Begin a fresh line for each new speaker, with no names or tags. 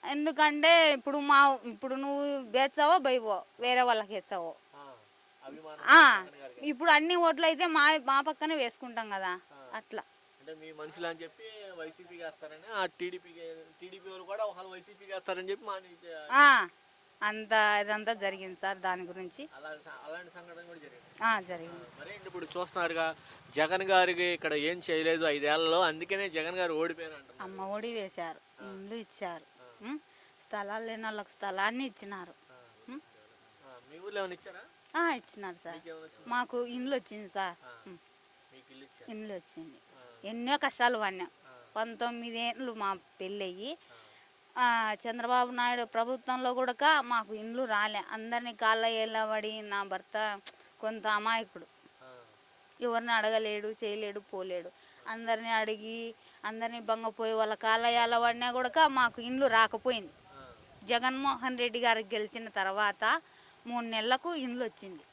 ఎందుకంటే ఇప్పుడు నువ్వు బేచావో బైవో వేరే వాళ్ళకి వేసావో, ఇప్పుడు అన్ని ఓట్లు అయితే మా పక్కనే వేసుకుంటాం కదా, అట్లా.
అంటే మీ మనుషులు అని చెప్పి వైసీపీకి వేస్తారని, ఆ టీడీపీ వాళ్ళు కూడా ఒకవేళ వైసీపీకి వేస్తారని చెప్పి
ఇదంతా జరిగింది సార్. దాని గురించి
అలాంటి సంఘటన కూడా
జరిగింది.
మరి ఇప్పుడు చూస్తున్నారుగా, జగన్ గారికి ఇక్కడ ఏం చేయలేదు 5 ఏళ్లలో, అందుకనే జగన్ గారు ఓడిపోయారు అంటారు.
అమ్మ ఒడి వేశారు, ఇండ్లు ఇచ్చారు, స్థలాలు లేని వాళ్ళకి స్థలాన్ని ఇచ్చినారు.
మీ ఊర్లో ఏమైనా ఇచ్చారా?
ఇచ్చినారు సార్. మాకు ఇండ్లు వచ్చింది సార్, ఇండ్లు వచ్చింది. ఎన్నో కష్టాలు పడినాం. 19 ఏళ్ళు మా పెళ్ళయ్యి చంద్రబాబు నాయుడు ప్రభుత్వంలో కూడా మాకు ఇండ్లు రాలే. అందరినీ కాళ్ళ ఏళ్ళబడి, నా భర్త కొంత అమాయకుడు, ఎవరిని అడగలేడు, చేయలేడు, పోలేడు. అందరినీ అడిగి అందరినీ బంగపోయి వాళ్ళ కాళ్ళ ఏళ్ళబడినా కూడా మాకు ఇండ్లు రాకపోయింది. జగన్మోహన్ రెడ్డి గారికి గెలిచిన తర్వాత 3 నెలలకు ఇండ్లు వచ్చింది.